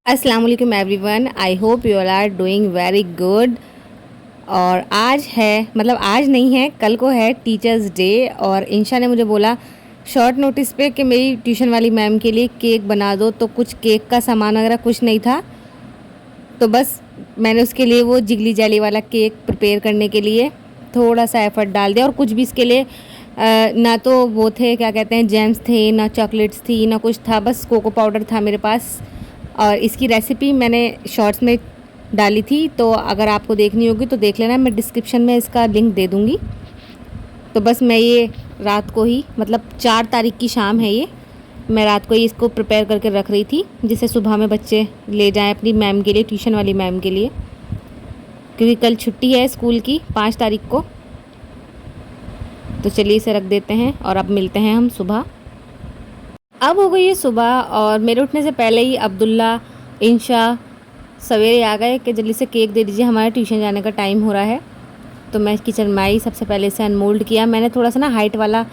अस्सलाम वालेकुम everyone, I hope you all are doing very good. और आज है, मतलब आज नहीं है, कल को है टीचर्स डे। और इंशा ने मुझे बोला शॉर्ट नोटिस पे कि मेरी ट्यूशन वाली मैम के लिए केक बना दो। तो कुछ केक का सामान वगैरह कुछ नहीं था, तो बस मैंने उसके लिए वो जिगली जैली वाला केक प्रिपेयर करने के लिए थोड़ा सा एफर्ट डाल दिया। और कुछ भी इसके लिए ना तो वो थे, क्या कहते हैं, जेम्स थे, ना चॉकलेट्स थी, ना कुछ था, बस कोको पाउडर था मेरे पास। और इसकी रेसिपी मैंने शॉर्ट्स में डाली थी, तो अगर आपको देखनी होगी तो देख लेना, मैं डिस्क्रिप्शन में इसका लिंक दे दूँगी। तो बस मैं ये रात को ही, मतलब 4 तारीख की शाम है ये, मैं रात को ही इसको प्रिपेयर करके रख रही थी, जिसे सुबह में बच्चे ले जाएं अपनी मैम के लिए, ट्यूशन वाली मैम के लिए, क्योंकि कल छुट्टी है स्कूल की 5 तारीख को। तो चलिए इसे रख देते हैं और अब मिलते हैं हम सुबह। अब हो गई है सुबह और मेरे उठने से पहले ही अब्दुल्ला, इंशा सवेरे आ गए कि जल्दी से केक दे दीजिए, हमारे ट्यूशन जाने का टाइम हो रहा है। तो मैं किचन में आई, सबसे पहले इसे अनमोल्ड किया। मैंने थोड़ा सा ना हाइट वाला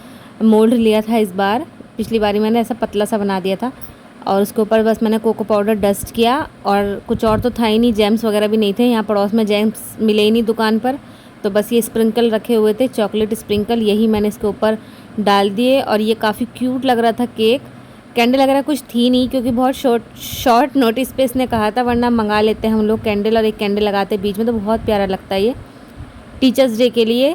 मोल्ड लिया था इस बार, पिछली बारी मैंने ऐसा पतला सा बना दिया था। और उसके ऊपर बस मैंने कोको पाउडर डस्ट किया, और कुछ और तो था ही नहीं, जेम्स वगैरह भी नहीं थे, यहाँ पड़ोस में जेम्स मिले ही नहीं दुकान पर। तो बस ये स्प्रिंकल रखे हुए थे, चॉकलेट स्प्रिंकल, यही मैंने इसके ऊपर डाल दिए। और ये काफ़ी क्यूट लग रहा था केक। कैंडल वगैरह कुछ थी नहीं, क्योंकि बहुत शॉर्ट नोटिस पे इसने कहा था, वरना मंगा लेते हैं हम लोग कैंडल, और एक कैंडल लगाते बीच में, तो बहुत प्यारा लगता है ये टीचर्स डे के लिए।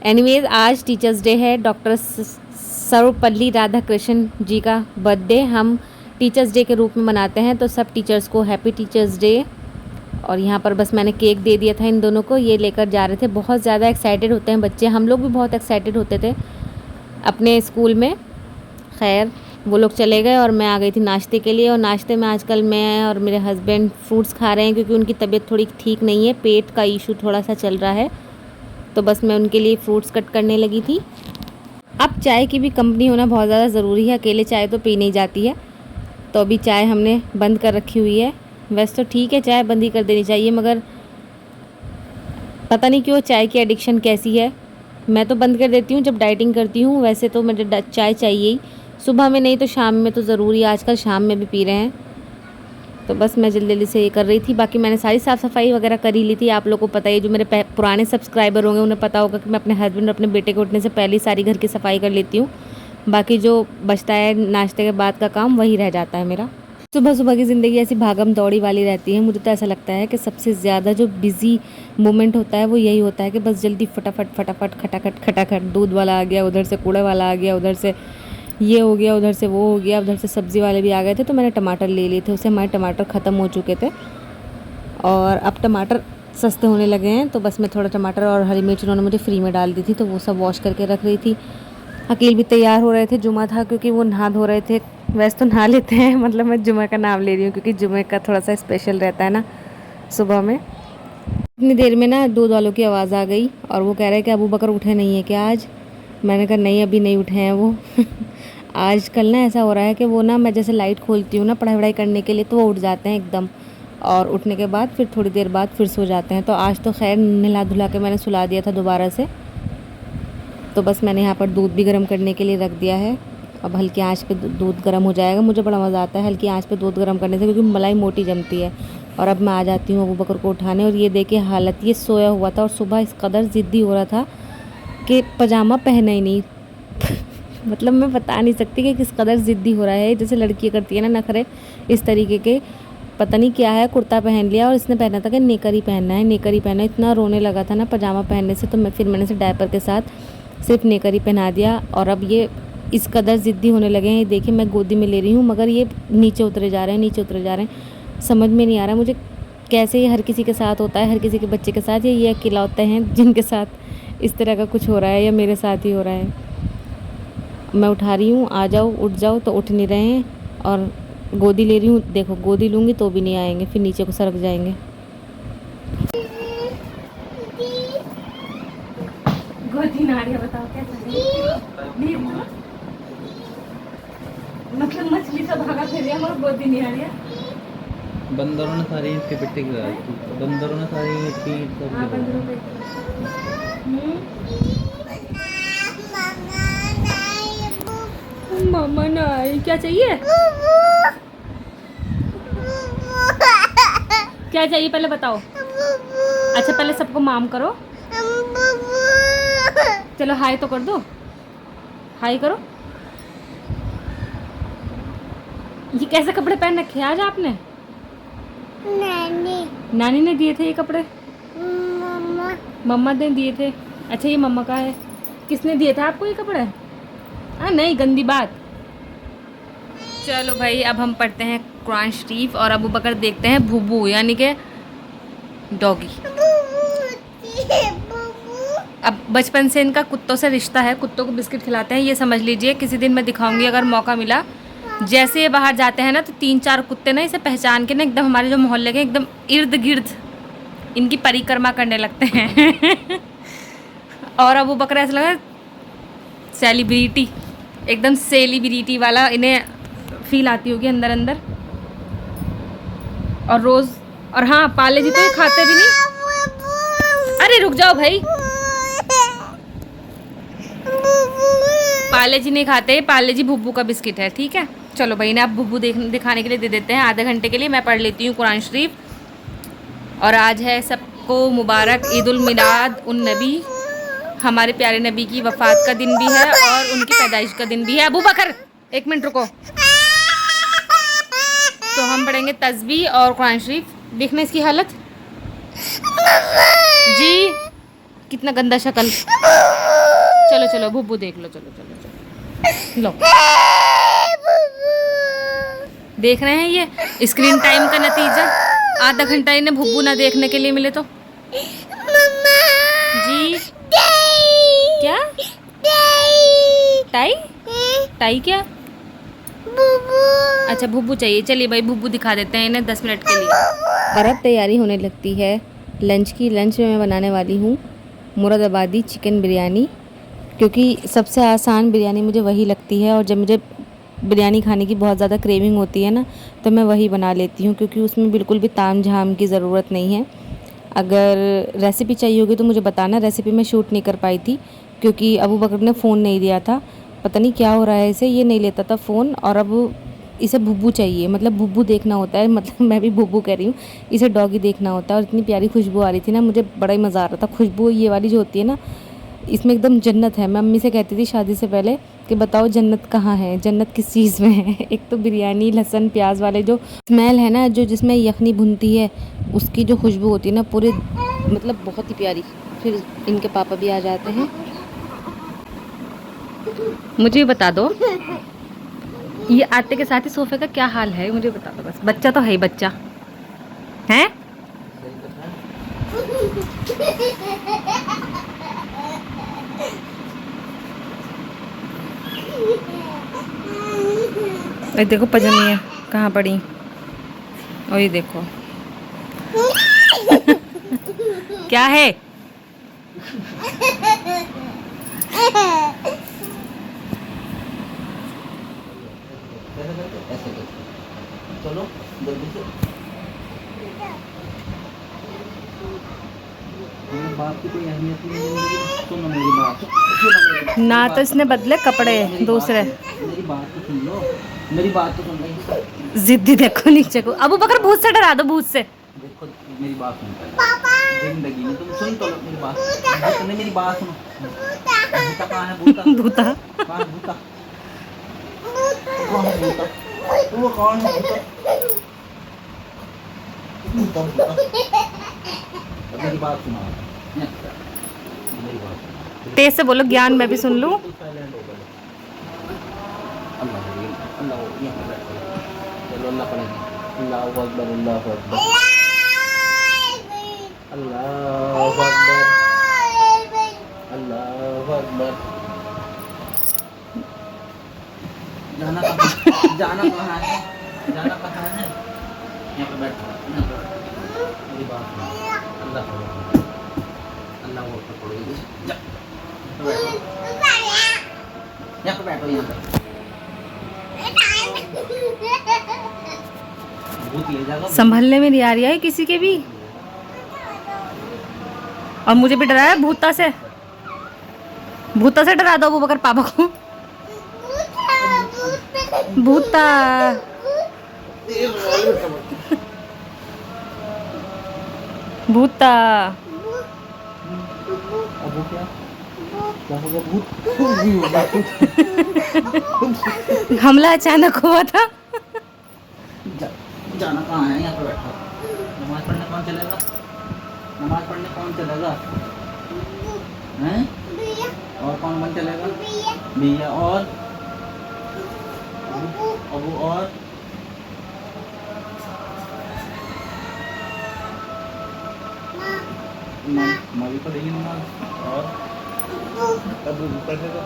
एनीवेज आज टीचर्स डे है, डॉक्टर सर्वपल्ली राधाकृष्णन जी का बर्थडे हम टीचर्स डे के रूप में मनाते हैं। तो सब टीचर्स को हैप्पी टीचर्स डे। और यहाँ पर बस मैंने केक दे दिया था इन दोनों को, ये लेकर जा रहे थे। बहुत ज़्यादा एक्साइटेड होते हैं बच्चे, हम लोग भी बहुत एक्साइटेड होते थे अपने स्कूल में। खैर वो लोग चले गए और मैं आ गई थी नाश्ते के लिए। और नाश्ते में आजकल मैं और मेरे हस्बैंड फ्रूट्स खा रहे हैं, क्योंकि उनकी तबीयत थोड़ी ठीक नहीं है, पेट का इशू थोड़ा सा चल रहा है। तो बस मैं उनके लिए फ्रूट्स कट करने लगी थी। अब चाय की भी कंपनी होना बहुत ज़्यादा ज़रूरी है, अकेले चाय तो पी नहीं जाती है। तो अभी चाय हमने बंद कर रखी हुई है। वैसे तो ठीक है, चाय बंद ही कर देनी चाहिए, मगर पता नहीं क्यों चाय की एडिक्शन कैसी है। मैं तो बंद कर देती हूँ जब डाइटिंग करती हूँ, वैसे तो मुझे चाय चाहिए ही, सुबह में नहीं तो शाम में तो ज़रूरी, आजकल शाम में भी पी रहे हैं। तो बस मैं जल्दी जल्दी से ये कर रही थी। बाकी मैंने सारी साफ़ सफाई वगैरह कर ही ली थी। आप लोगों को पता है, जो मेरे पुराने सब्सक्राइबर होंगे उन्हें पता होगा कि मैं अपने हस्बैंड और अपने बेटे के उठने से पहले ही सारी घर की सफाई कर लेती हूँ। बाकी जो बचता है नाश्ते के बाद का काम, वही रह जाता है मेरा। सुबह सुबह की ज़िंदगी ऐसी भागम दौड़ी वाली रहती है। मुझे तो ऐसा लगता है कि सबसे ज़्यादा जो बिज़ी मोमेंट होता है वो यही होता है कि बस जल्दी फटाफट फटाफट खटाखट खटाखट, दूध वाला आ गया, उधर से कूड़ा वाला आ गया, उधर से ये हो गया, उधर से वो हो गया, उधर से सब्ज़ी वाले भी आ गए थे। तो मैंने टमाटर ले लिए थे, उससे हमारे टमाटर ख़त्म हो चुके थे और अब टमाटर सस्ते होने लगे हैं। तो बस मैं थोड़ा टमाटर और हरी मिर्च उन्होंने मुझे फ्री में डाल दी थी, तो वो सब वॉश करके रख रही थी। अकील भी तैयार हो रहे थे, जुमा था, क्योंकि वो नहा धो रहे थे। वैसे तो नहा लेते हैं, मतलब मैं जुमे का नाम ले रही हूँ, क्योंकि जुमे का थोड़ा सा स्पेशल रहता है ना सुबह में। इतनी देर में ना दूध वालों की आवाज़ आ गई और वो कह रहे हैं कि अबू बकर उठे नहीं है क्या आज। मैंने कहा नहीं, अभी नहीं उठे हैं वो। आजकल ना ऐसा हो रहा है कि वो ना, मैं जैसे लाइट खोलती हूँ ना पढ़ाई वढ़ाई करने के लिए, तो वो उठ जाते हैं एकदम, और उठने के बाद फिर थोड़ी देर बाद फिर सो जाते हैं। तो आज तो खैर नहला धुला के मैंने सुला दिया था दोबारा से। तो बस मैंने यहाँ पर दूध भी गर्म करने के लिए रख दिया है। अब हल्की आंच पे दूध गर्म हो जाएगा। मुझे बड़ा मज़ा आता है हल्की आंच पे दूध गर्म करने से, क्योंकि मलाई मोटी जमती है। और अब मैं आ जाती हूँ अबू बकर को उठाने, और ये देखिए हालत, ये सोया हुआ था और सुबह इस कदर ज़िद्दी हो रहा था कि पजामा पहना ही नहीं। मतलब मैं बता नहीं सकती कि किस कदर ज़िद्दी हो रहा है, जैसे लड़की करती है ना नखरे, इस तरीके के। पता नहीं क्या है, कुर्ता पहन लिया और इसने पहना था कि नेकर ही पहनना है, नेकर ही पहनना है। इतना रोने लगा था ना पजामा पहनने से, तो मैंने इसे डायपर के साथ सिर्फ नेकर ही पहना दिया। और अब ये इस कदर ज़िद्दी होने लगे हैं। ये देखिए मैं गोदी में ले रही हूँ, मगर ये नीचे उतरे जा रहे हैं, नीचे उतरे जा रहे हैं। समझ में नहीं आ रहा मुझे कैसे ये हर किसी के साथ होता है, हर किसी के बच्चे के साथ, ये अकेला होते हैं जिनके साथ इस तरह का कुछ हो रहा है, या मेरे साथ ही हो रहा है। मैं उठा रही हूँ, आ जाओ उठ जाओ, तो उठ नहीं रहे हैं। और गोदी ले रही हूँ, देखो गोदी लूँगी तो भी नहीं आएंगे, फिर नीचे को सरक जाएंगे। गोदी नारिया बताओ कैसा, मतलब मछली से भागा फिर रही है, गोदी नहीं आ रही है। बंदरों ने सारी इसके पिट्टे गिरा दी, बंदरों ने सारी इसकी सब हाँ, गिरा दी। मामा नहीं, क्या चाहिए? क्या चाहिए पहले बताओ। अच्छा पहले सबको माम करो। चलो हाय तो कर दो, हाय करो। ये कैसे कपड़े पहन रखे आज आपने? नानी ने दिए थे ये कपड़े? मम्मा ने दिए थे। अच्छा ये मम्मा का है। किसने दिए थे आपको ये कपड़े? हाँ नहीं, गंदी बात। चलो भाई अब हम पढ़ते हैं कुरान शरीफ और अबू बकर देखते हैं भूबू यानी कि डॉगी। अब बचपन से इनका कुत्तों से रिश्ता है, कुत्तों को बिस्किट खिलाते हैं, ये समझ लीजिए। किसी दिन मैं दिखाऊंगी अगर मौका मिला। जैसे ये बाहर जाते हैं ना तो 3-4 कुत्ते ना इसे पहचान के ना एकदम हमारे जो मोहल्ले के एकदम इर्द गिर्द इनकी परिक्रमा करने लगते हैं। और अबू बकर ऐसा लगा सेलिब्रिटी, एकदम सेलिब्रिटी वाला इन्हें फील आती होगी अंदर अंदर। और रोज़, और हाँ पाले जी तो ये खाते भी नहीं। अरे रुक जाओ भाई, पाले जी नहीं खाते, पाले जी भुब्बू का बिस्किट है, ठीक है। चलो भाई, इन्हें आप भुब्बू दिखाने के लिए दे देते हैं आधे घंटे के लिए। मैं पढ़ लेती हूँ कुरान शरीफ। और आज है सबको मुबारक ईद उल मिलाद उन नबी, हमारे प्यारे नबी की वफ़ात का दिन भी है और उनकी पैदाइश का दिन भी है। अबू बकर 1 मिनट रुको। तो हम पढ़ेंगे तस्बीह और कुरान शरीफ। देखना इसकी हालत जी, कितना गंदा शक्ल। चलो चलो भुब्बू देख लो, चलो चलो चलो लो। देख रहे हैं ये स्क्रीन टाइम का नतीजा। आधा घंटा इन्हें भुब्बू ना देखने के लिए मिले तो। जी क्या टाई टाई क्या? अच्छा भुब्बू चाहिए। चलिए भाई भुब्बू दिखा देते हैं इन्हें 10 मिनट के लिए। और अब तैयारी होने लगती है लंच की। लंच में मैं बनाने वाली हूँ मुरादाबादी चिकन बिरयानी, क्योंकि सबसे आसान बिरयानी मुझे वही लगती है। और जब मुझे बिरयानी खाने की बहुत ज़्यादा क्रेविंग होती है ना तो मैं वही बना लेती हूँ, क्योंकि उसमें बिल्कुल भी ताम झाम की ज़रूरत नहीं है। अगर रेसिपी चाहिए होगी तो मुझे बताना। रेसिपी मैं शूट नहीं कर पाई थी क्योंकि अबू बकर ने फ़ोन नहीं दिया था। पता नहीं क्या हो रहा है इसे, ये नहीं लेता था फ़ोन। और अब इसे भुब्बू चाहिए, मतलब भुब्बू देखना होता है। मतलब मैं भी भुब्बू कह रही हूँ, इसे डॉगी देखना होता है। और इतनी प्यारी खुशबू आ रही थी ना, मुझे बड़ा ही मज़ा आ रहा था। खुशबू ये वाली जो होती है ना, इसमें एकदम जन्नत है। मैं अम्मी से कहती थी शादी से पहले कि बताओ जन्नत कहाँ है, जन्नत किस चीज़ में है। एक तो बिरयानी लहसुन प्याज वाले जो स्मेल है ना, जो जिसमें यखनी भुनती है, उसकी जो खुशबू होती है ना पूरे, मतलब बहुत ही प्यारी। फिर इनके पापा भी आ जाते हैं। मुझे बता दो ये आते के साथ ही सोफे का क्या हाल है, मुझे बता दो बस। बच्चा तो है ही, बच्चा है। ये देखो पजनिया कहाँ पड़ी, और ये देखो क्या है। चलो जल्दी से। बात की कोई अहमियत नहीं है। सुनो मेरी बात ना तो इसने बदले कपड़े दूसरे। मेरी बात तो सुन लो, मेरी बात तो सुन लो। जिद्दी देखो नीचे को। अबू बकर भूत से डरा दो, भूत से। देखो मेरी बात सुन पहले। जिंदगी में तुम सुन तो लो मेरी बात। भूत ने मेरी बात सुनो। भूता कहाँ है? भूता भूता कहाँ है? भूता कौन है? भूता वो कौन है? भूता भूता अब मेरी बात सुनो। मेरी बात सुनो। तेज से बोलो, ज्ञान मैं भी सुन लूं। साइलेंट हो गए। अल्लाह चलो अल्लाह पढ़ेंगे। अल्लाहु अकबर अल्लाहु अकबर अल्लाहु अकबर अल्लाहु अकबर। जाना कहाँ? जाना कहाँ है? जाना कहाँ है? यहाँ पे बैठो। मेरी बात सुनो। अल्लाह पढ़ो, अल्लाह वो पढ़ो। जा यहाँ पे बैठो, यहाँ पे। भूत ले जाएगा। संभलने में नहीं आ रही है किसी के भी, और मुझे भी डराया भूता से। भूता से डरा दो अबू बकर पापा को। भूता भूता अब वो क्या हो गया भूत भी हो गया हमला अचानक हुआ था। जाना कहाँ है, यहाँ पे बैठा नमाज पढ़ने कौन चलेगा, नमाज पढ़ने कौन चलेगा हैं, और कौन चलेगा, भैया और अबू और माँ भी पढ़ेंगे नमाज, और अब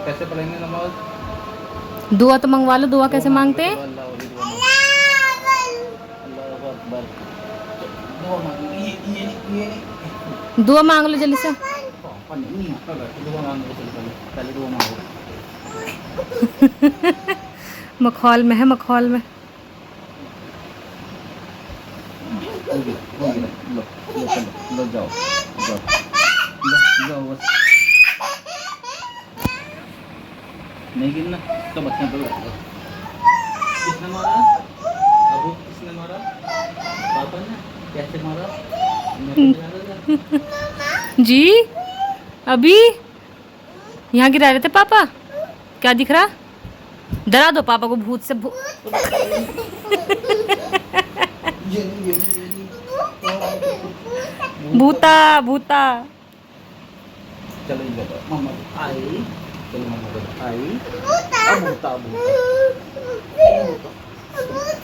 कैसे पढ़ेंगे नमाज, दुआ तो मंगवा लो। दुआ कैसे मांगते हैं? दुआ मांग लो जल्दी से। मखौल में है, मखौल में। लो जाओ बस, नहीं गिरना तो बच्चे पे बैठ जाओ। किसने मारा? अबू किसने मारा? पापा ने? कैसे मारा? जी अभी यहाँ गिरा रहे थे पापा। क्या दिख रहा? डरा दो पापा को भूत से। भूता भूता। चलो मम्मा आई, चलो मम्मा आई। अब भूता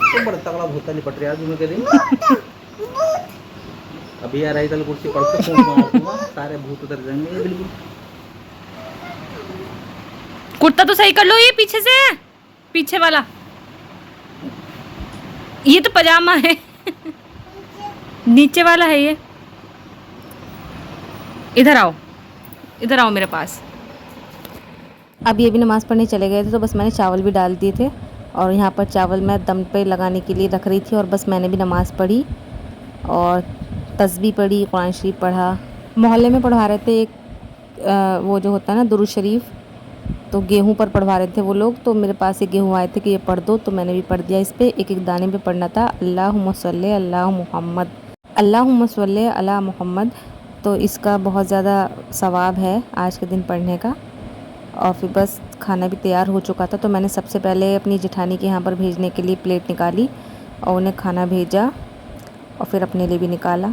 तो बड़ा तगड़ा भूता लिपट रहा है तुम्हें के दिन। अभी आ रही कुर्सी पर तो फोन मार दूंगा, सारे भूत उतर जाएंगे बिल्कुल। कुर्ता तो सही कर लो, ये पीछे से है, पीछे वाला। ये तो पजामा है। नीचे वाला है ये। इधर आओ, इधर आओ मेरे पास। अब ये भी नमाज़ पढ़ने चले गए थे, तो बस मैंने चावल भी डाल दिए थे, और यहाँ पर चावल मैं दम पे लगाने के लिए रख रही थी। और बस मैंने भी नमाज़ पढ़ी और तस्बीह पढ़ी, कुरान शरीफ पढ़ा। मोहल्ले में पढ़वा रहे थे एक वो जो होता है ना दुरूद शरीफ, तो गेहूं पर पढ़वा रहे थे वो लोग। तो मेरे पास एक गेहूं आए थे कि ये पढ़ दो, तो मैंने भी पढ़ दिया। इस पे एक एक दाने पे पढ़ना था अल्लाहुम्मा सल्ली अला मुहम्मद, अल्लाहुम्मा सल्ली अला मुहम्मद। तो इसका बहुत ज़्यादा सवाब है आज के दिन पढ़ने का। और फिर बस खाना भी तैयार हो चुका था, तो मैंने सबसे पहले अपनी जेठानी के यहाँ पर भेजने के लिए प्लेट निकाली और उन्हें खाना भेजा, और फिर अपने लिए भी निकाला,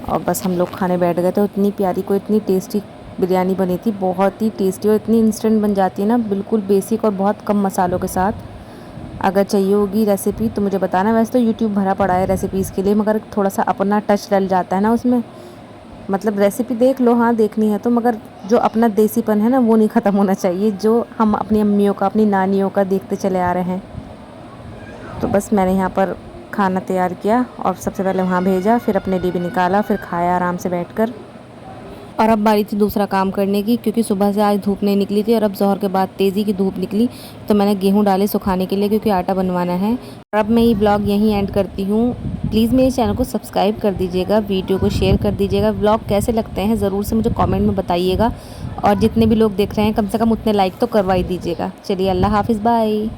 और बस हम लोग खाने बैठ गए थे। इतनी प्यारी को इतनी टेस्टी बिरयानी बनी थी, बहुत ही टेस्टी, और इतनी इंस्टेंट बन जाती है ना, बिल्कुल बेसिक और बहुत कम मसालों के साथ। अगर चाहिए होगी रेसिपी तो मुझे बताना। वैसे तो यूट्यूब भरा पड़ा है रेसिपीज़ के लिए, मगर थोड़ा सा अपना टच डल जाता है ना उसमें। मतलब रेसिपी देख लो, हाँ देखनी है तो, मगर जो अपना देसीपन है ना वो नहीं ख़त्म होना चाहिए, जो हम अपनी अम्मियों का, अपनी नानियों का देखते चले आ रहे हैं। तो बस मैंने यहाँ पर खाना तैयार किया और सबसे पहले वहाँ भेजा, फिर अपने लिए भी निकाला, फिर खाया आराम से बैठकर। और अब बारी थी दूसरा काम करने की, क्योंकि सुबह से आज धूप नहीं निकली थी और अब ज़ोहर के बाद तेज़ी की धूप निकली, तो मैंने गेहूं डाले सुखाने के लिए, क्योंकि आटा बनवाना है। और अब मैं ये ब्लॉग यहीं एंड करती हूँ। प्लीज़ मेरे चैनल को सब्सक्राइब कर दीजिएगा, वीडियो को शेयर कर दीजिएगा। ब्लॉग कैसे लगते हैं ज़रूर से मुझे कमेंट में बताइएगा, और जितने भी लोग देख रहे हैं कम से कम उतने लाइक तो करवा ही दीजिएगा। चलिए अल्लाह हाफिज़, बाय।